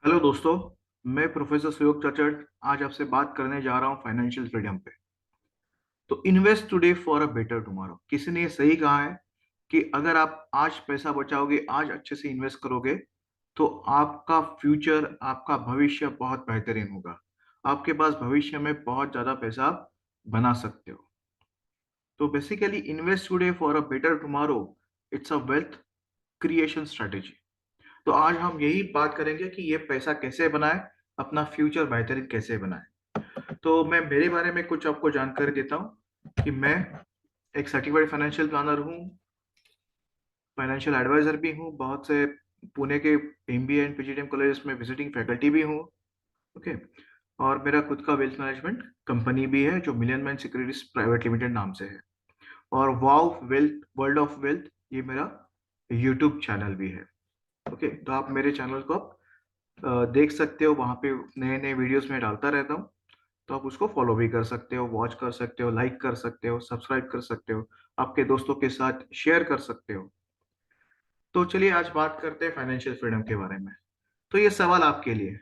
Hello दोस्तों। मैं professor सुयोग चचड़ आज आपसे बात करने जा रहा हूँ फाइनेंशियल फ्रीडम पे। तो invest today for a better tomorrow, किसी ने ये सही कहा है कि अगर आप आज पैसा बचाओगे, आज अच्छे से इन्वेस्ट करोगे, तो आपका फ्यूचर, आपका भविष्य बहुत बेहतरीन होगा। आपके पास भविष्य में बहुत ज्यादा पैसा आप बना सकते हो। तो basically invest today for a better tomorrow, it's a wealth creation strategy. तो आज हम यही बात करेंगे कि ये पैसा कैसे बनाए, अपना फ्यूचर बेहतरीन कैसे बनाए। तो मैं मेरे बारे में कुछ आपको जानकारी देता हूँ कि मैं एक सर्टिफाइड फाइनेंशियल प्लानर हूँ, फाइनेंशियल एडवाइजर भी हूँ, बहुत से पुणे के एमबीए एंड पीजीडीएम कॉलेजेस में विजिटिंग फैकल्टी भी हूँ। ओके। और मेरा खुद का वेल्थ मैनेजमेंट कंपनी भी है जो million man securities private limited नाम से है। और वाव वेल्थ, वर्ल्ड ऑफ वेल्थ, ये मेरा यूट्यूब चैनल भी है। ओके, तो आप मेरे चैनल को आप देख सकते हो, वहाँ पे नए नए वीडियोस में डालता रहता हूँ। तो आप उसको फॉलो भी कर सकते हो, वॉच कर सकते हो, लाइक कर सकते हो, सब्सक्राइब कर सकते हो, आपके दोस्तों के साथ शेयर कर सकते हो। तो चलिए आज बात करते हैं फाइनेंशियल फ्रीडम के बारे में। तो ये सवाल आपके लिए,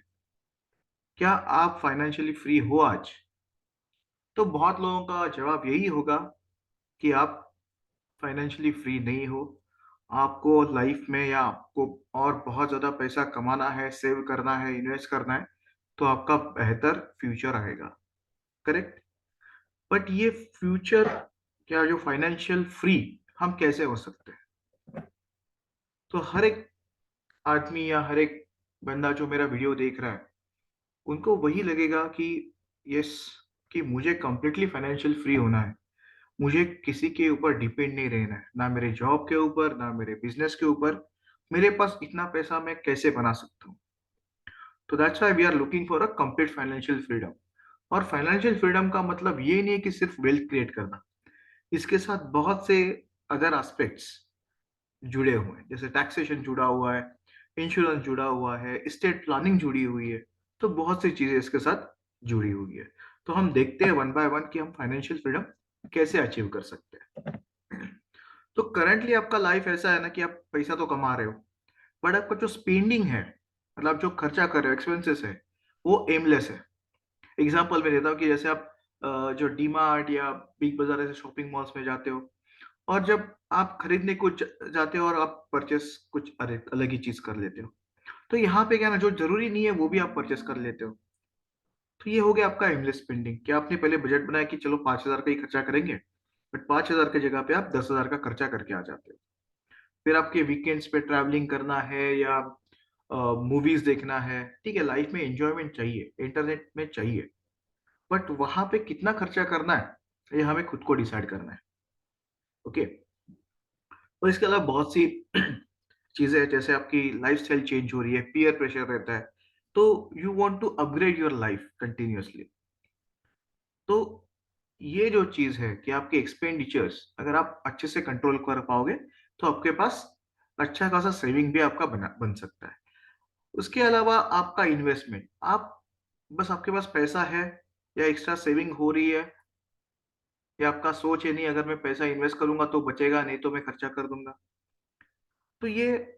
क्या आप फाइनेंशियली फ्री हो आज? तो बहुत लोगों का जवाब यही होगा कि आप फाइनेंशियली फ्री नहीं हो। आपको लाइफ में, या आपको और बहुत ज्यादा पैसा कमाना है, सेव करना है, इन्वेस्ट करना है, तो आपका बेहतर फ्यूचर आएगा। करेक्ट। बट ये फ्यूचर, क्या जो फाइनेंशियल फ्री, हम कैसे हो सकते हैं? तो हर एक आदमी या हर एक बंदा जो मेरा वीडियो देख रहा है, उनको वही लगेगा कि यस, कि मुझे कंप्लीटली फाइनेंशियल फ्री होना है। मुझे किसी के ऊपर डिपेंड नहीं रहना है, ना मेरे जॉब के ऊपर, ना मेरे बिजनेस के ऊपर। मेरे पास इतना पैसा मैं कैसे बना सकता हूँ? तो that's why we are looking for a complete financial freedom. और फाइनेंशियल फ्रीडम का मतलब ये नहीं है कि सिर्फ वेल्थ क्रिएट करना। इसके साथ बहुत से अदर एस्पेक्ट्स जुड़े हुए हैं, जैसे टैक्सेशन जुड़ा हुआ है, इंश्योरेंस जुड़ा हुआ है, स्टेट प्लानिंग जुड़ी हुई है। तो बहुत सी चीजें इसके साथ जुड़ी हुई है। तो हम देखते हैं वन बाय वन कि हम फाइनेंशियल फ्रीडम कैसे अचीव कर सकते हैं। तो करंटली आपका लाइफ ऐसा है ना कि आप पैसा तो कमा रहे हो, बट आपका जो स्पेंडिंग है, मतलब जो खर्चा कर रहे हो, एक्सपेंसेस है, वो एमलेस है। एग्जाम्पल मैं देता हूँ कि जैसे आप जो डी मार्ट या बिग बाजार ऐसे शॉपिंग मॉल्स में जाते हो, और जब आप खरीदने कुछ जाते हो और आप परचेस कुछ अरे अलग ही चीज कर लेते हो। तो यहाँ पे क्या ना, जो जरूरी नहीं है वो भी आप परचेस कर लेते हो। तो ये हो गया आपका एमलेस स्पेंडिंग, कि आपने पहले बजट बनाया कि चलो 5,000 का ही खर्चा करेंगे, बट 5,000 की जगह पे आप 10,000 का खर्चा करके आ जाते हो। फिर आपके वीकेंड्स पे ट्रैवलिंग करना है, या मूवीज देखना है, ठीक है, लाइफ में एंजॉयमेंट चाहिए, इंटरनेट में चाहिए, बट वहां पे कितना खर्चा करना है, ये हमें खुद को डिसाइड करना है। ओके। और इसके अलावा बहुत सी चीजें हैं, जैसे आपकी लाइफस्टाइल चेंज हो रही है, पीयर प्रेशर रहता है, तो you want to upgrade your life continuously. तो ये जो चीज है कि आपके एक्सपेंडिचर्स अगर आप अच्छे से कंट्रोल कर पाओगे, तो आपके पास अच्छा खासा सेविंग भी आपका बन सकता है। उसके अलावा आपका इन्वेस्टमेंट, आप बस आपके पास पैसा है, या एक्स्ट्रा सेविंग हो रही है, या आपका सोच है नहीं अगर मैं पैसा इन्वेस्ट करूंगा तो बचेगा, नहीं तो मैं खर्चा कर दूंगा। तो ये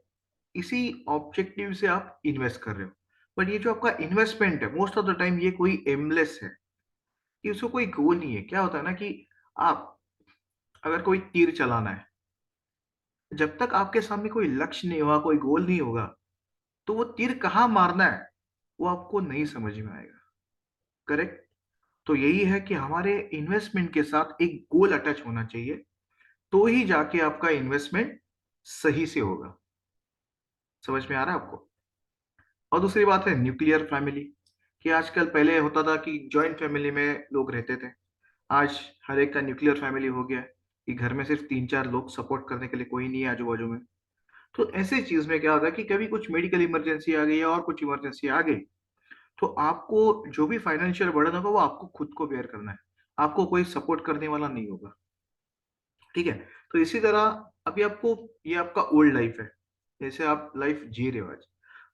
इसी ऑब्जेक्टिव से आप इन्वेस्ट कर रहे हो। बट ये जो आपका इन्वेस्टमेंट है, मोस्ट ऑफ द टाइम ये कोई एमलेस है, कि उसको कोई गोल नहीं है। क्या होता है ना कि आप अगर कोई तीर चलाना है, जब तक आपके सामने कोई लक्ष्य नहीं होगा, कोई गोल नहीं होगा, तो वो तीर कहाँ मारना है वो आपको नहीं समझ में आएगा। करेक्ट। तो यही है कि हमारे इन्वेस्टमेंट के साथ एक गोल अटैच होना चाहिए, तो ही जाके आपका इन्वेस्टमेंट सही से होगा। समझ में आ रहा है आपको? और दूसरी बात है न्यूक्लियर फैमिली, कि आजकल, पहले होता था कि जॉइंट फैमिली में लोग रहते थे, आज हर एक का न्यूक्लियर फैमिली हो गया है, कि घर में सिर्फ 3-4 लोग, सपोर्ट करने के लिए कोई नहीं है आजू बाजू में। तो ऐसे चीज में क्या होता है कि कभी कुछ मेडिकल इमरजेंसी आ गई, या और कुछ इमरजेंसी आ गई, तो आपको जो भी फाइनेंशियल बर्डन होगा वो आपको खुद को बेयर करना है। आपको कोई सपोर्ट करने वाला नहीं होगा। ठीक है। तो इसी तरह अभी आपको, ये आपका ओल्ड लाइफ है, जैसे आप लाइफ जी रहे हो आज,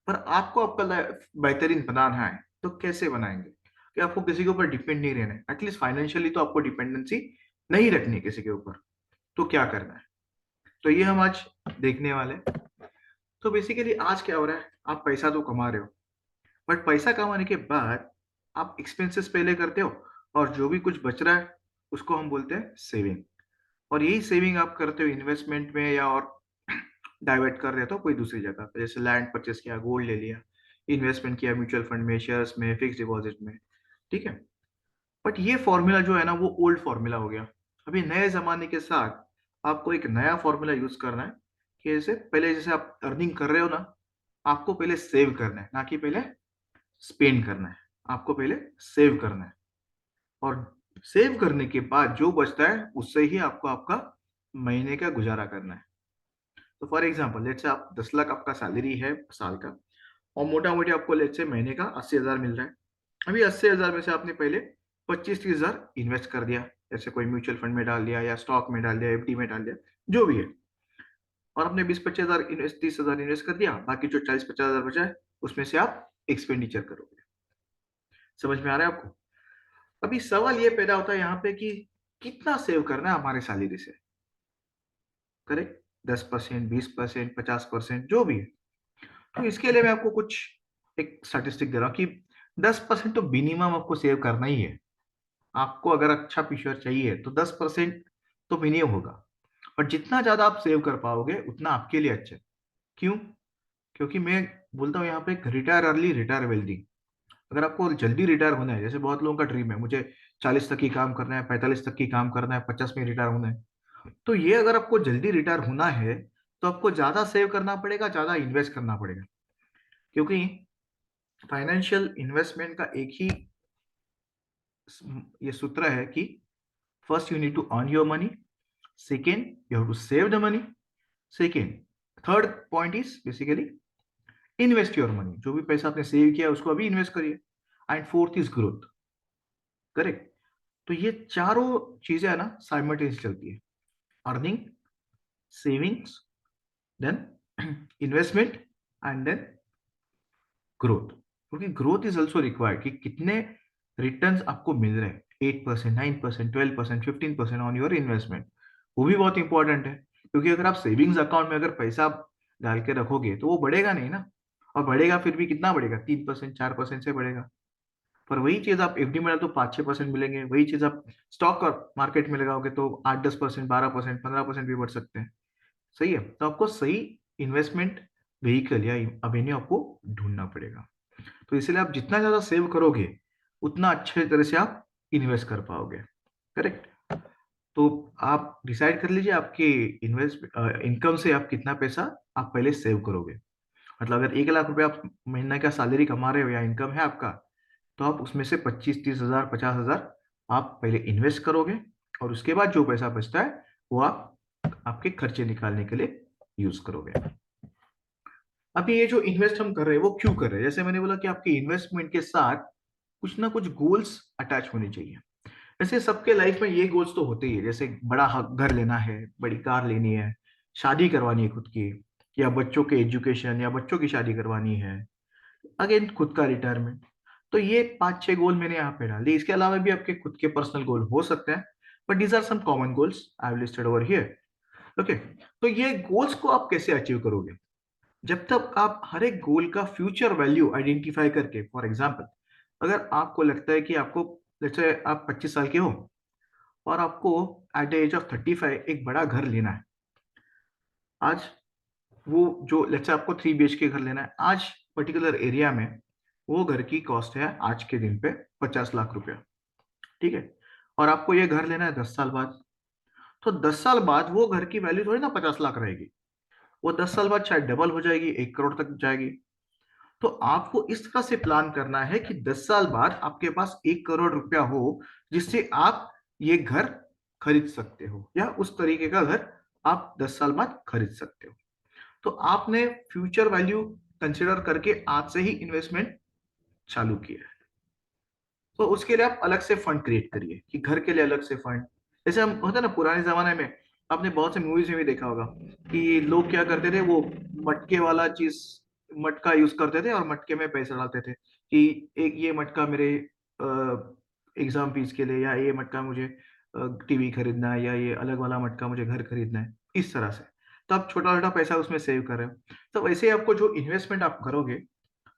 पर आपको आपका लाइफ बेहतरीन बनाना है, तो कैसे बनाएंगे? कि आपको किसी के ऊपर डिपेंड नहीं रहना है, एटलीस्ट फाइनेंशियली तो आपको डिपेंडेंसी नहीं रखनी है किसी के ऊपर। तो क्या करना है, तो ये हम आज देखने वाले हैं। तो बेसिकली आज क्या हो रहा है, आप पैसा तो कमा रहे हो, बट पैसा कमाने के बाद आप एक्सपेंसेस पहले करते हो, और जो भी कुछ बच रहा है उसको हम बोलते हैं सेविंग। और यही सेविंग आप करते हो इन्वेस्टमेंट में, या और डाइवर्ट कर देते हो कोई दूसरी जगह पे, जैसे लैंड परचेस किया, गोल्ड ले लिया, इन्वेस्टमेंट किया म्यूचुअल फंड में, शेयर्स में, फिक्स डिपॉजिट में। ठीक है। बट ये फॉर्मूला जो है ना, वो ओल्ड फॉर्मूला हो गया। अभी नए जमाने के साथ आपको एक नया फॉर्मूला यूज करना है, कि जैसे पहले जैसे आप अर्निंग कर रहे हो ना, आपको पहले सेव करना है, ना कि पहले स्पेंड करना है। आपको पहले सेव करना है, और सेव करने के बाद जो बचता है उससे ही आपको आपका महीने का गुजारा करना है। तो फॉर एग्जाम्पल लेट से आप 10 लाख आपका सैलरी है साल का, और मोटा मोटी आपको लेट से महीने का 80,000 मिल रहा है। अभी 80,000 में से आपने पहले 25-30,000 इन्वेस्ट कर दिया, जैसे कोई म्यूचुअल फंड में डाल दिया, या स्टॉक में डाल दिया, एफडी में डाल दिया, जो भी है। और आपने 20-25,000 इन्वेस्ट 30,000 इन्वेस्ट कर दिया, बाकी जो 40-50,000 बचा है उसमें से आप एक्सपेंडिचर करोगे। समझ में आ रहा है आपको? अभी सवाल ये पैदा होता है यहाँ पे कि कितना सेव करना है हमारे सैलरी से। करेक्ट। 10%, 20%, 50%, जो भी है। तो इसके लिए मैं आपको कुछ एक स्टैटिस्टिक दे रहा हूँ कि 10% तो मिनिमम आपको सेव करना ही है। आपको अगर अच्छा फ्यूचर चाहिए तो 10% तो मिनिमम होगा। और जितना ज्यादा आप सेव कर पाओगे उतना आपके लिए अच्छा है। क्यों? क्योंकि मैं बोलता हूँ यहाँ पे रिटायर अर्ली रिटायर वेल्दी। अगर आपको जल्दी रिटायर होना है, जैसे बहुत लोगों का ड्रीम है, मुझे 40 तक ही काम करना है, 45 तक ही काम करना है, 50 में रिटायर होना है, तो ये अगर आपको जल्दी रिटायर होना है तो आपको ज्यादा सेव करना पड़ेगा, ज्यादा इन्वेस्ट करना पड़ेगा। क्योंकि फाइनेंशियल इन्वेस्टमेंट का एक ही ये सूत्र है कि first you need to earn your money, second you have to save the money, second third point is basically invest your money, जो भी पैसा आपने सेव किया उसको अभी इन्वेस्ट करिए, and fourth is growth. Correct. तो ये चारों चीजें है ना साइमल्टेनियस चलती है, earning, savings, then investment, and then growth. क्योंकि ग्रोथ इज ऑल्सो रिक्वायर्ड, कि कितने रिटर्न्स आपको मिल रहे हैं, 8%, 9%, 12%, 15% ऑन योर इन्वेस्टमेंट, वो भी बहुत इंपॉर्टेंट है। क्योंकि अगर आप सेविंग्स अकाउंट में अगर पैसा डाल के रखोगे तो वो बढ़ेगा नहीं ना, और बढ़ेगा फिर भी कितना बढ़ेगा, 3%, 4% से बढ़ेगा। पर वही चीज आप एफडी में डालो तो 5-6% मिलेंगे, वही चीज आप स्टॉक और मार्केट में लगाओगे तो 8-10%, 12%, 15% भी बढ़ सकते हैं। सही है। तो आपको सही इन्वेस्टमेंट व्हीकल या अवेन्यू आपको ढूंढना पड़ेगा। तो इसलिए आप जितना ज्यादा सेव करोगे उतना अच्छे तरह से आप इन्वेस्ट कर पाओगे। करेक्ट। तो आप डिसाइड कर लीजिए आपके इन्वेस्ट इनकम से आप कितना पैसा आप पहले सेव करोगे। मतलब अगर 1 लाख रुपए आप महीना का सैलरी कमा रहे हो या इनकम है आपका, तो आप उसमें से 25-30 हजार, 50 हजार आप पहले इन्वेस्ट करोगे, और उसके बाद जो पैसा बचता है वो आप आपके खर्चे निकालने के लिए यूज करोगे। अभी ये जो इन्वेस्ट हम कर रहे हैं वो क्यों कर रहे हैं? जैसे मैंने बोला कि आपके इन्वेस्टमेंट के साथ कुछ ना कुछ गोल्स अटैच होने चाहिए। वैसे सबके लाइफ में ये गोल्स तो होते ही है, जैसे बड़ा घर लेना है, बड़ी कार लेनी है, शादी करवानी है खुद की, या बच्चों के एजुकेशन या बच्चों की शादी करवानी है, अगेन खुद का रिटायरमेंट। तो ये 5-6 गोल मैंने यहाँ पे डाल दिए। इसके अलावा भी आपके खुद के पर्सनल गोल हो सकते हैं, but these are some common goals I have listed over here. Okay. तो ये गोल्स को आप कैसे अचीव करोगे? जब तक आप हर एक गोल का फ्यूचर वैल्यू आइडेंटिफाई करके, फॉर एग्जाम्पल अगर आपको लगता है कि आपको, जैसे आप 25 साल के हो और आपको एट द एज ऑफ 35 एक बड़ा घर लेना है, आज वो जो लेट्स से आपको 3 BHK घर लेना है, आज पर्टिकुलर एरिया में वो घर की कॉस्ट है आज के दिन पे 50 लाख रुपया। ठीक है। और आपको ये घर लेना है 10 साल बाद। तो 10 साल बाद वो घर की वैल्यू थोड़ी ना 50 लाख रहेगी, वो 10 साल बाद शायद डबल हो जाएगी, 1 करोड़ तक जाएगी। तो आपको इस तरह से प्लान करना है कि 10 साल बाद आपके पास 1 करोड़ रुपया हो, जिससे आप ये घर खरीद सकते हो, या उस तरीके का घर आप 10 साल बाद खरीद सकते हो। तो आपने फ्यूचर वैल्यू कंसिडर करके आज से ही इन्वेस्टमेंट चालू किया है। तो उसके लिए आप अलग से फंड क्रिएट करिए, कि घर के लिए अलग से फंड। जैसे हम होता है ना पुराने जमाने में, आपने बहुत से मूवीज में भी देखा होगा कि लोग क्या करते थे, वो मटके वाला चीज, मटका यूज करते थे और मटके में पैसे डालते थे, कि एक ये मटका मेरे एग्जाम फीस के लिए, या ये मटका मुझे टीवी खरीदना है, या ये अलग वाला मटका मुझे घर खरीदना है, इस तरह से। तो आप छोटा छोटा पैसा उसमें सेव कर रहे हो। तो वैसे ही आपको जो इन्वेस्टमेंट आप करोगे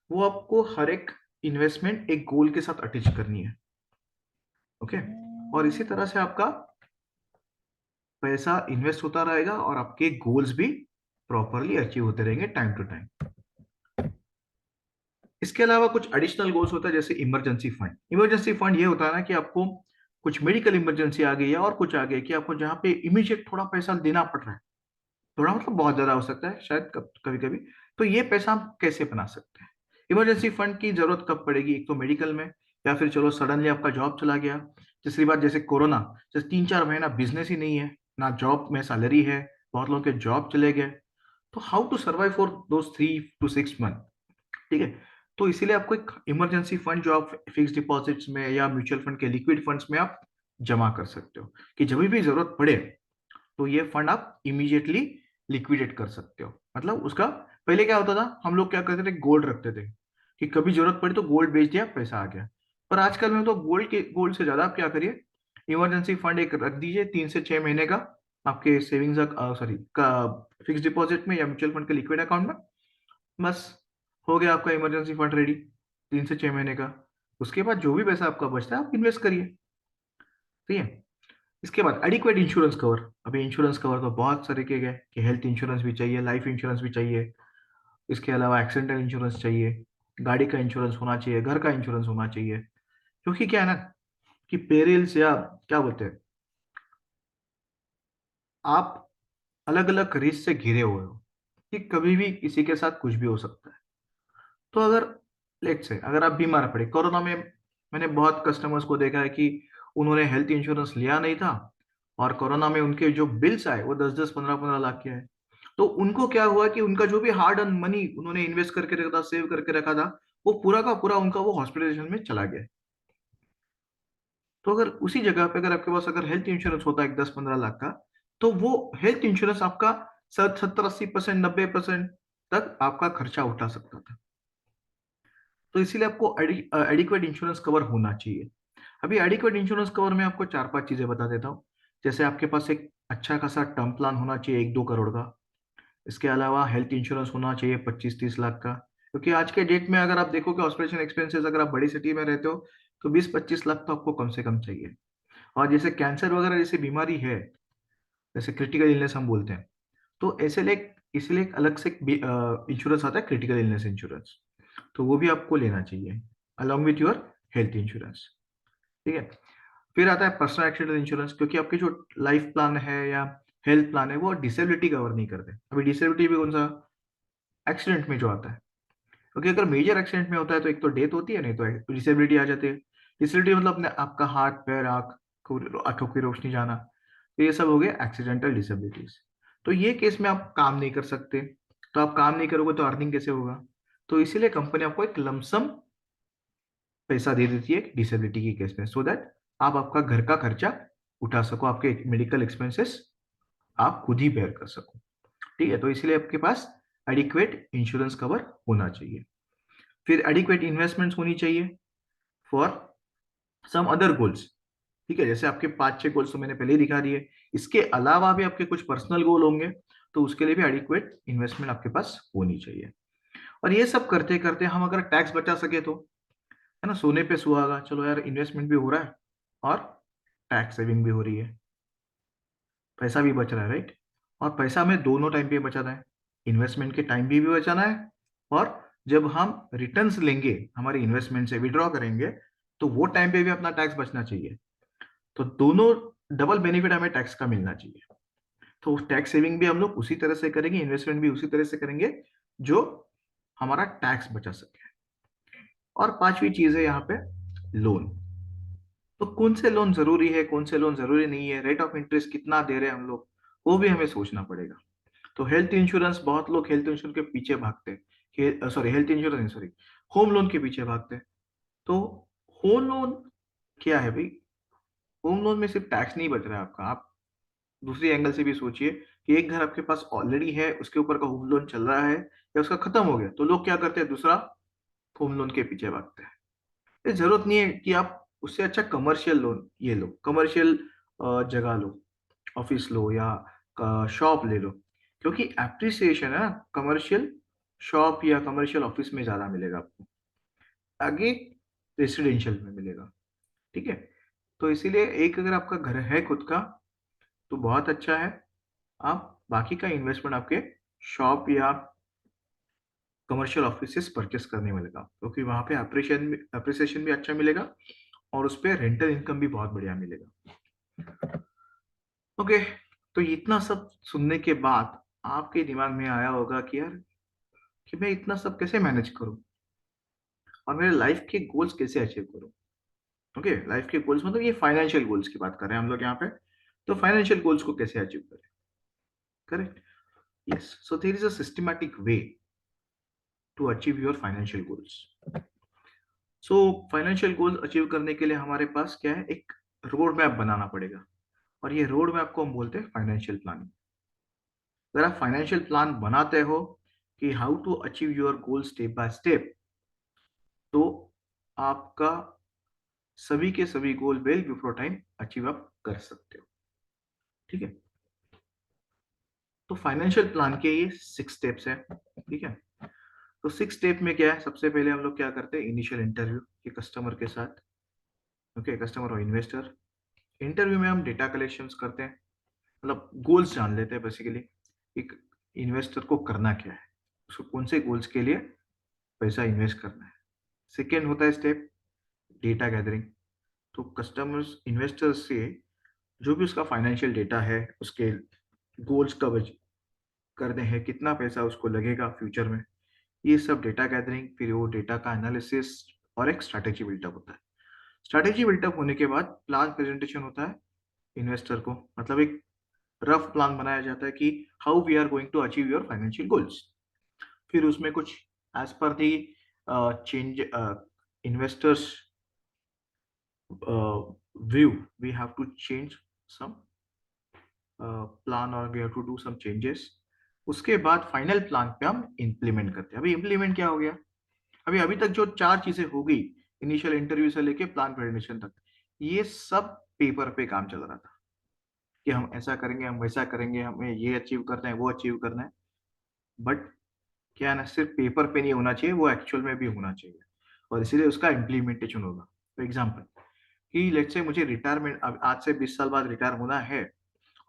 वो आपको हर एक इन्वेस्टमेंट एक गोल के साथ अटैच करनी है। ओके, और इसी तरह से आपका पैसा इन्वेस्ट होता रहेगा और आपके गोल्स भी प्रॉपरली अचीव होते रहेंगे टाइम टू टाइम। इसके अलावा कुछ एडिशनल गोल्स होता है, जैसे इमरजेंसी फंड। इमरजेंसी फंड ये होता है ना कि आपको कुछ मेडिकल इमरजेंसी आ गई है और कुछ आ गई कि आपको जहाँ पे इमीडिएट थोड़ा पैसा देना पड़ रहा है, थोड़ा मतलब बहुत ज्यादा हो सकता है शायद कभी कभी, तो ये पैसा हम कैसे बना सकते हैं। इमरजेंसी फंड की जरूरत कब पड़ेगी, एक तो मेडिकल में, या फिर चलो सडनली आपका जॉब चला गया। तीसरी बात, जैसे कोरोना, जैसे 3-4 महीना बिजनेस ही नहीं है, ना जॉब में सैलरी है, बहुत लोगों के जॉब चले गए, तो how to survive for those 3 to 6 month. ठीक है, तो इसीलिए आपको एक इमरजेंसी फंड जो आप फिक्स डिपॉजिट्स में या म्यूचुअल फंड के लिक्विड फंड्स में आप जमा कर सकते हो, कि जब भी जरूरत पड़े तो ये फंड आप इमीडिएटली लिक्विडेट कर सकते हो। मतलब उसका पहले क्या होता था, हम लोग क्या करते थे, गोल्ड रखते थे कि कभी जरूरत पड़ी तो गोल्ड बेच दिया, पैसा आ गया। पर आजकल में तो गोल्ड से ज्यादा आप क्या करिए, इमरजेंसी फंड एक रख दीजिए 3 से 6 महीने का, आपके सेविंग्स सॉरी का फिक्स डिपॉजिट में या म्यूचुअल फंड के लिक्विड अकाउंट में। बस हो गया आपका इमरजेंसी फंड रेडी 3 से 6 महीने का। उसके बाद जो भी पैसा आपका बचता है आप इन्वेस्ट करिए। ठीक है, इसके बाद एडिक्वेट इंश्योरेंस कवर। अभी इंश्योरेंस कवर तो बहुत तरीके के हैं, कि हेल्थ इंश्योरेंस भी चाहिए, लाइफ इंश्योरेंस भी चाहिए, इसके अलावा एक्सीडेंटल इंश्योरेंस चाहिए, गाड़ी का इंश्योरेंस होना चाहिए, घर का इंश्योरेंस होना चाहिए। क्योंकि क्या है ना, कि पेरिल्स या क्या बोलते हैं, आप अलग अलग रिस्क से घिरे हुए हो, कि कभी भी किसी के साथ कुछ भी हो सकता है। तो अगर लेट से अगर आप बीमार पड़े कोरोना में, मैंने बहुत कस्टमर्स को देखा है कि उन्होंने हेल्थ इंश्योरेंस लिया नहीं था, और कोरोना में उनके जो बिल्स आए वो 10-10 15-15 लाख के आए। तो उनको क्या हुआ कि उनका जो भी हार्ड अर्न मनी उन्होंने इन्वेस्ट करके रखा था, सेव करके रखा था, वो पूरा का पूरा उनका वो हॉस्पिटलाइजेशन में चला गया। तो अगर उसी जगह पे अगर आपके पास अगर हेल्थ इंश्योरेंस होता है 10-15 लाख का, तो वो हेल्थ इंश्योरेंस आपका 70-80%, 90% तक आपका खर्चा उठा सकता था। तो इसीलिए आपको एडिक्वेट इंश्योरेंस कवर होना चाहिए। अभी एडिक्वेट इंश्योरेंस कवर में आपको 4-5 चीजें बता देता हूँ। जैसे आपके पास एक अच्छा खासा टर्म प्लान होना चाहिए 1-2 करोड़ का। इसके अलावा हेल्थ इंश्योरेंस होना चाहिए 25-30 लाख का, क्योंकि आज के डेट में अगर आप देखो कि हॉस्पिटल एक्सपेंसेस, अगर आप बड़ी सिटी में रहते हो तो 20-25 लाख तो आपको कम से कम चाहिए। और जैसे कैंसर वगैरह जैसी बीमारी है, जैसे क्रिटिकल इलनेस हम बोलते हैं, तो ऐसे लाइक इसलिए एक अलग से इंश्योरेंस आता है, क्रिटिकल इलनेस इंश्योरेंस, तो वो भी आपको लेना चाहिए along with your health insurance. ठीक है, फिर आता है पर्सनल एक्सीडेंट इंश्योरेंस, क्योंकि आपके जो लाइफ प्लान है या हेल्थ प्लान है वो डिसेबिलिटी कवर नहीं करते। अभी डिसेबिलिटी भी कौन सा, एक्सीडेंट में जो आता है, क्योंकि अगर मेजर एक्सीडेंट में होता है तो एक तो डेथ होती है, नहीं तो डिसेबिलिटी आ जाती है। डिसेबिलिटी मतलब अपने आपका हाथ पैर आंखों की रोशनी जाना, तो ये सब हो गए एक्सीडेंटल डिसेबिलिटीज। तो ये केस में आप काम नहीं कर सकते, तो आप काम नहीं करोगे तो अर्निंग कैसे होगा। तो इसीलिए कंपनी आपको एक लमसम पैसा दे देती है डिसेबिलिटी की केस में, सो दैट आप आपका घर का खर्चा उठा सको, आपके मेडिकल एक्सपेंसेस आप खुद ही बेयर कर सको। ठीक है, तो इसलिए आपके पास एडिक्वेट इंश्योरेंस कवर होना चाहिए। फिर एडिक्वेट इन्वेस्टमेंट्स होनी चाहिए फॉर सम अदर गोल्स। ठीक है, जैसे आपके 5-6 गोल्स तो मैंने पहले ही दिखा दिए, इसके अलावा भी आपके कुछ पर्सनल गोल होंगे, तो उसके लिए भी एडिक्वेट इन्वेस्टमेंट आपके पास होनी चाहिए। और ये सब करते करते हम अगर टैक्स बचा सके तो, है ना, सोने पे सुहागा, चलो यार इन्वेस्टमेंट भी हो रहा है और टैक्स सेविंग भी हो रही है, पैसा भी बच रहा है, राइट। और पैसा हमें दोनों टाइम पे बचाना है, इन्वेस्टमेंट के टाइम भी बचाना है, और जब हम रिटर्न्स लेंगे हमारे इन्वेस्टमेंट से विड्रॉ करेंगे, तो वो टाइम पे भी अपना टैक्स बचना चाहिए। तो दोनों डबल बेनिफिट हमें टैक्स का मिलना चाहिए। तो टैक्स सेविंग भी हम लोग उसी तरह से करेंगे, इन्वेस्टमेंट भी उसी तरह से करेंगे, जो हमारा टैक्स बचा सके। और पांचवी चीज है यहाँ पे, लोन। तो कौन से लोन जरूरी है, कौन से लोन जरूरी नहीं है, रेट ऑफ इंटरेस्ट कितना दे रहे हैं हम लोग, वो भी हमें सोचना पड़ेगा। तो हेल्थ इंश्योरेंस, बहुत लोग हेल्थ इंश्योरेंस के पीछे भागते हैं, sorry health insurance sorry home loan के पीछे भागते हैं। तो होम लोन क्या है भाई, होम लोन में सिर्फ टैक्स नहीं बच रहा है आपका, आप दूसरी एंगल से भी सोचिए कि एक घर आपके पास ऑलरेडी है, उसके ऊपर का होम लोन चल रहा है या उसका खत्म हो गया, तो लोग क्या करते हैं, दूसरा होम लोन के पीछे भागते हैं। ये जरूरत नहीं है कि आप उससे अच्छा कमर्शियल लोन ये लो, कमर्शियल जगह लो, ऑफिस लो या शॉप ले लो, क्योंकि एप्रिसिएशन है ना कमर्शियल, शॉप या कमर्शियल ऑफिस में ज्यादा मिलेगा आपको, आगे रेसिडेंशियल में मिलेगा। ठीक है, तो इसीलिए एक अगर आपका घर है खुद का तो बहुत अच्छा है। आप बाकी का इन्वेस्टमेंट आपके शॉप या कमर्शियल ऑफिस परचेस करने मिलेगा, क्योंकि वहां पे अप्रिसिएशन भी अच्छा मिलेगा और उस पर रेंटल इनकम भी बहुत बढ़िया मिलेगा। ओके, तो इतना सब सुनने के बाद आपके दिमाग में आया होगा कि यार, कि मैं इतना सब कैसे मैनेज करूं और मेरे लाइफ के गोल्स कैसे अचीव करूं। ओके, लाइफ के गोल्स मतलब ये फाइनेंशियल गोल्स की बात कर रहे हैं हम लोग यहाँ पे। तो फाइनेंशियल गोल्स को कैसे अचीव करें, correct? Yes, so there is a systematic way to achieve your financial goals. So financial goals achieve करने के लिए हमारे पास क्या है, एक रोड मैप बनाना पड़ेगा, और ये रोड मैप को हम बोलते हैं फाइनेंशियल प्लानिंग। अगर आप फाइनेंशियल प्लान बनाते हो कि how to achieve your goal step by step, तो आपका सभी के सभी goal well before time achieve आप कर सकते हो। ठीक है, तो फाइनेंशियल प्लान के ये 6 स्टेप्स हैं। ठीक है, तो 6 स्टेप में क्या है, सबसे पहले हम लोग क्या करते हैं, इनिशियल इंटरव्यू के कस्टमर के साथ। ओके, कस्टमर और इन्वेस्टर इंटरव्यू में हम डेटा कलेक्शंस करते हैं, मतलब गोल्स जान लेते हैं बेसिकली, एक इन्वेस्टर को करना क्या है, उसको कौन से गोल्स के लिए पैसा इन्वेस्ट करना है। सेकेंड होता है स्टेप डेटा गैदरिंग। तो कस्टमर्स इन्वेस्टर्स से जो भी उसका फाइनेंशियल डेटा है, उसके गोल्स कवर करने हैं, कितना पैसा उसको लगेगा फ्यूचर में, ये सब डेटा गैदरिंग, फिर वो डेटा का एनालिसिस और एक स्ट्रैटेजी बिल्टअप होता है। स्ट्रैटेजी बिल्टअप होने के बाद प्लान प्रेजेंटेशन होता है इन्वेस्टर को, मतलब एक रफ प्लान बनाया जाता है कि how we are going to achieve your financial goals. फिर उसमें कुछ एज पर the change investors view, we have to change some plan और we have to do some changes. उसके बाद फाइनल प्लान पे हम इम्प्लीमेंट करते हैं। अभी इम्प्लीमेंट क्या हो गया, अभी अभी तक जो 4 चीजें हो गई, इनिशियल इंटरव्यू से लेके प्लान प्रेजेंटेशन तक, ये सब पेपर पे काम चल रहा था कि हम ऐसा करेंगे, हम वैसा करेंगे, हमें ये अचीव करना है, वो अचीव करना है। बट क्या है ना, सिर्फ पेपर पे नहीं होना चाहिए, वो एक्चुअल में भी होना चाहिए, और इसीलिए उसका इम्प्लीमेंटेशन होगा। फॉर एग्जाम्पल कि लेट्स से मुझे रिटायरमेंट, अब आज से 20 साल बाद रिटायर होना है,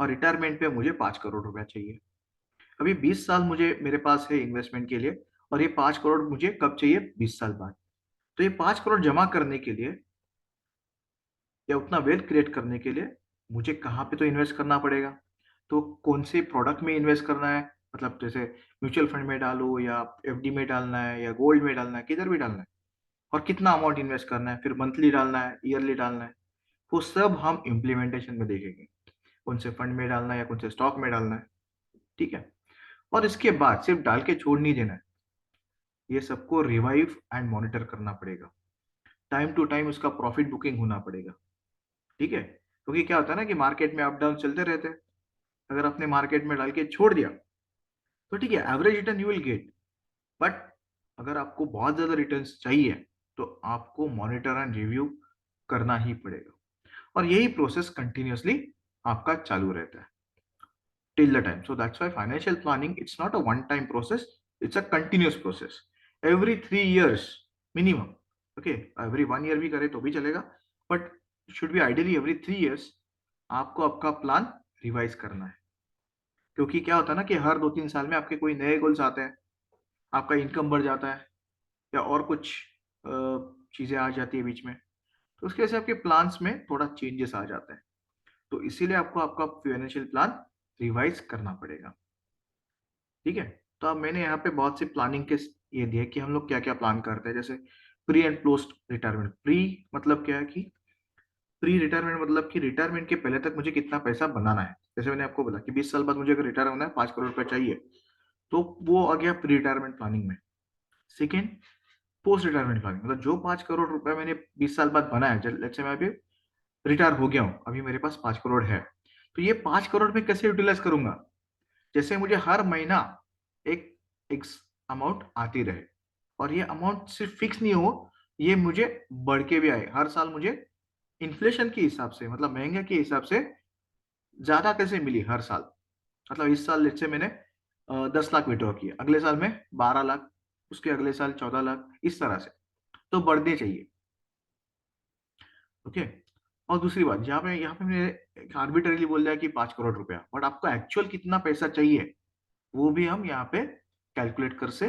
और रिटायरमेंट पे मुझे 5 करोड़ रुपया चाहिए। अभी 20 साल मुझे मेरे पास है इन्वेस्टमेंट के लिए, और ये 5 करोड़ मुझे कब चाहिए, 20 साल बाद। तो ये 5 करोड़ जमा करने के लिए या उतना वेल्थ क्रिएट करने के लिए मुझे कहाँ पे तो इन्वेस्ट करना पड़ेगा। तो कौन से प्रोडक्ट में इन्वेस्ट करना है, मतलब जैसे म्यूचुअल फंड में डालो या एफडी में डालना है या गोल्ड में डालना है, किधर भी डालना है, और कितना अमाउंट इन्वेस्ट करना है, फिर मंथली डालना है, ईयरली डालना है, वो सब हम इम्प्लीमेंटेशन में देखेंगे। कौन से फंड में डालना है या कौन से स्टॉक में डालना है। ठीक है, और इसके बाद सिर्फ डाल के छोड़ नहीं देना है, ये सबको रिवाइव एंड मॉनिटर करना पड़ेगा। टाइम टू टाइम उसका प्रॉफिट बुकिंग होना पड़ेगा। ठीक है, क्योंकि क्या होता है ना कि मार्केट में अप डाउन चलते रहते हैं। अगर आपने मार्केट में डाल के छोड़ दिया तो ठीक है, average return you will get, but अगर आपको बहुत ज्यादा रिटर्न चाहिए तो आपको मॉनिटर एंड रिव्यू करना ही पड़ेगा, और यही प्रोसेस कंटिन्यूअसली आपका चालू रहता है till the time. So that's why financial planning, it's not a one time process, it's a continuous process. Every 3 years minimum. Okay, every 1 year भी करे तो भी चलेगा, but should be ideally every 3 years आपको आपका प्लान रिवाइज करना है। क्योंकि क्या होता है ना कि हर 2-3 साल में आपके कोई नए गोल्स आते हैं, आपका इनकम बढ़ जाता है या और कुछ चीजें आ जाती है बीच में, तो उसके वजह से आपके प्लान्स में थोड़ा चेंजेस आ जाते हैं। तो इसीलिए आपको आपका फाइनेंशियल प्लान रिवाइज करना पड़ेगा। ठीक है, तो अब मैंने यहाँ पे बहुत सी प्लानिंग के ये दिए कि हम लोग क्या क्या प्लान करते हैं, जैसे pre and post retirement. Pre मतलब क्या है कि प्री रिटायरमेंट मतलब कि रिटायरमेंट के पहले तक मुझे कितना पैसा बनाना है। जैसे मैंने आपको बोला कि 20 साल बाद मुझे अगर रिटायर होना है, 5 करोड़ रुपया चाहिए, तो वो आ गया प्री रिटायरमेंट प्लानिंग में। सेकेंड, पोस्ट रिटायरमेंट प्लानिंग, मतलब जो 5 करोड़ रुपया मैंने 20 साल बाद बनाया है, जैसे मैं अभी रिटायर हो गया हूँ, अभी मेरे पास 5 करोड़ है, तो ये 5 करोड़ में कैसे यूटिलाइज करूंगा। जैसे मुझे हर महीना एक एक्स अमाउंट आती रहे, और ये अमाउंट सिर्फ फिक्स नहीं हो, ये मुझे बढ़ के भी आए हर साल, मुझे इन्फ्लेशन के हिसाब से, मतलब महंगे के हिसाब से ज्यादा कैसे मिली हर साल। मतलब इस साल लेट से मैंने 10 लाख विड्रॉ किए, अगले साल में 12 लाख, उसके अगले साल 14 लाख, इस तरह से तो बढ़ने चाहिए। ओके। और दूसरी बात, यहाँ पे मैंने आर्बिट्ररीली बोल दिया कि 5 करोड़ रुपया, बट आपको एक्चुअल कितना पैसा चाहिए वो भी हम यहाँ पे कैलकुलेट कर से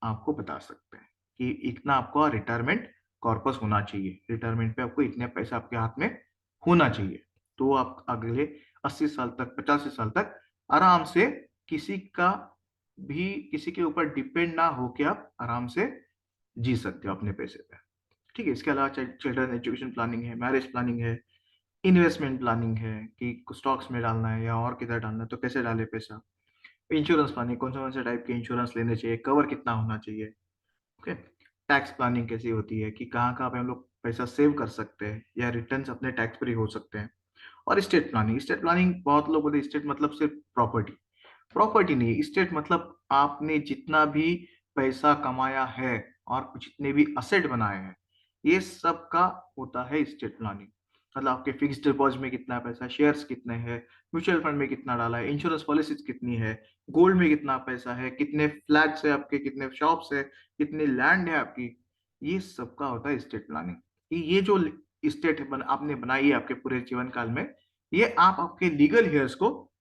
आपको बता सकते हैं कि इतना आपको रिटायरमेंट कॉर्पस होना चाहिए, रिटायरमेंट पे आपको इतने पैसा आपके हाथ में होना चाहिए, तो आप अगले 80 साल तक, 85 साल तक आराम से किसी का भी, किसी के ऊपर डिपेंड ना होके आप आराम से जी सकते हो अपने पैसे पे। ठीक है। इसके अलावा चिल्ड्रन एजुकेशन प्लानिंग है, मैरिज प्लानिंग है, इन्वेस्टमेंट प्लानिंग है कि स्टॉक्स में डालना है या और किधर डालना है तो कैसे डाले पैसा, इंश्योरेंस प्लानिंग, कौन से टाइप के इंश्योरेंस लेने चाहिए, कवर कितना होना चाहिए। ओके। टैक्स प्लानिंग कैसी होती है कि कहाँ कहाँ पे हम लोग पैसा सेव कर सकते हैं या रिटर्न्स अपने टैक्स फ्री हो सकते हैं। और स्टेट प्लानिंग, स्टेट प्लानिंग बहुत लोग बोलते हैं स्टेट मतलब सिर्फ प्रॉपर्टी, प्रॉपर्टी नहीं, स्टेट मतलब आपने जितना भी पैसा कमाया है और जितने भी असेट बनाए हैं, ये सब का होता है स्टेट प्लानिंग। मतलब आपके फिक्स डिपॉजिट में कितना पैसा, शेयर्स कितने हैं, म्यूचुअल फंड में कितना डाला है, इंश्योरेंस पॉलिसीज कितनी है, गोल्ड में कितना पैसा है, कितने फ्लैट्स है आपके, कितने शॉप्स है, कितनी लैंड है आपकी, ये सब का होता है स्टेट प्लानिंग। ये जो आपने बनाई है आपके पूरे जीवन काल में, ये आप आपके लीगल हेयर्स को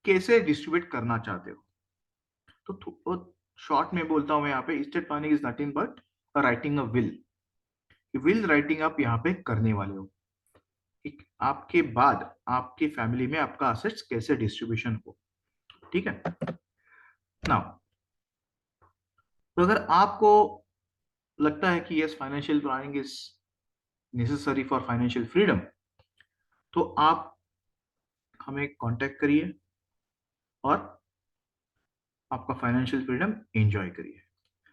कैसे डिस्ट्रीब्यूट करना चाहते हो। तो शॉर्ट में बोलता हूं मैं यहाँ पे, state planning is nothing but writing a will. Will writing आप यहाँ पे करने वाले हो, आपके बाद आपकी फैमिली में आपका असेट्स कैसे डिस्ट्रीब्यूशन हो। ठीक है। नाउ, तो अगर आपको लगता है कि yes financial planning is necessary for financial freedom, तो आप हमें कांटेक्ट करिए और आपका फाइनेंशियल फ्रीडम एंजॉय करिए।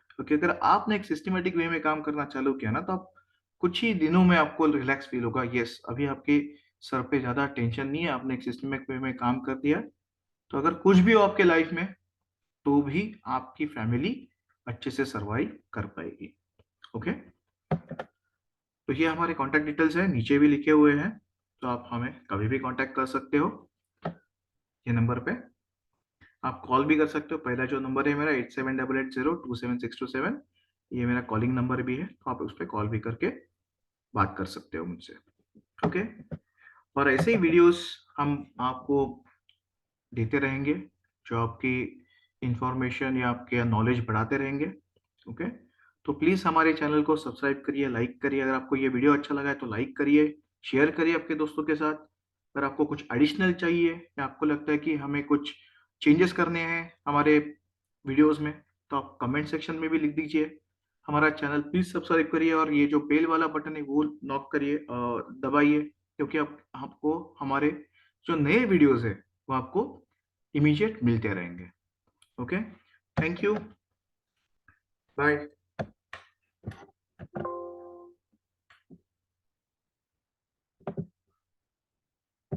क्योंकि अगर आपने एक सिस्टमेटिक वे में काम करना चालू किया ना, तो आप कुछ ही दिनों में आपको रिलैक्स फील होगा, यस अभी आपके सर पे ज्यादा टेंशन नहीं है, आपने एक सिस्टमेटिक वे में काम कर दिया। तो अगर कुछ भी हो आपके लाइफ में, तो भी आपकी फैमिली अच्छे से सरवाइव कर पाएगी। ओके। तो ये हमारे कॉन्टैक्ट डिटेल्स है, नीचे भी लिखे हुए हैं, तो आप हमें कभी भी कॉन्टैक्ट कर सकते हो। ये नंबर पे आप कॉल भी कर सकते हो, पहला जो नंबर है मेरा 8788027627, ये मेरा कॉलिंग नंबर भी है, तो आप उस पर कॉल भी करके बात कर सकते हो मुझसे। ओके। और ऐसे ही वीडियोस हम आपको देते रहेंगे जो आपकी इंफॉर्मेशन या आपके नॉलेज बढ़ाते रहेंगे। ओके। तो प्लीज हमारे चैनल को सब्सक्राइब करिए, लाइक करिए, अगर आपको ये वीडियो अच्छा लगा है तो लाइक करिए, शेयर करिए आपके दोस्तों के साथ। अगर आपको कुछ एडिशनल चाहिए या आपको लगता है कि हमें कुछ चेंजेस करने हैं हमारे वीडियोस में, तो आप कमेंट सेक्शन में भी लिख दीजिए। हमारा चैनल प्लीज सब्सक्राइब करिए और ये जो बेल वाला बटन है वो नॉक करिए और दबाइए, क्योंकि आप आपको हमारे जो नए वीडियोस है वो आपको इमीडिएट मिलते रहेंगे। ओके। Thank you. बाय।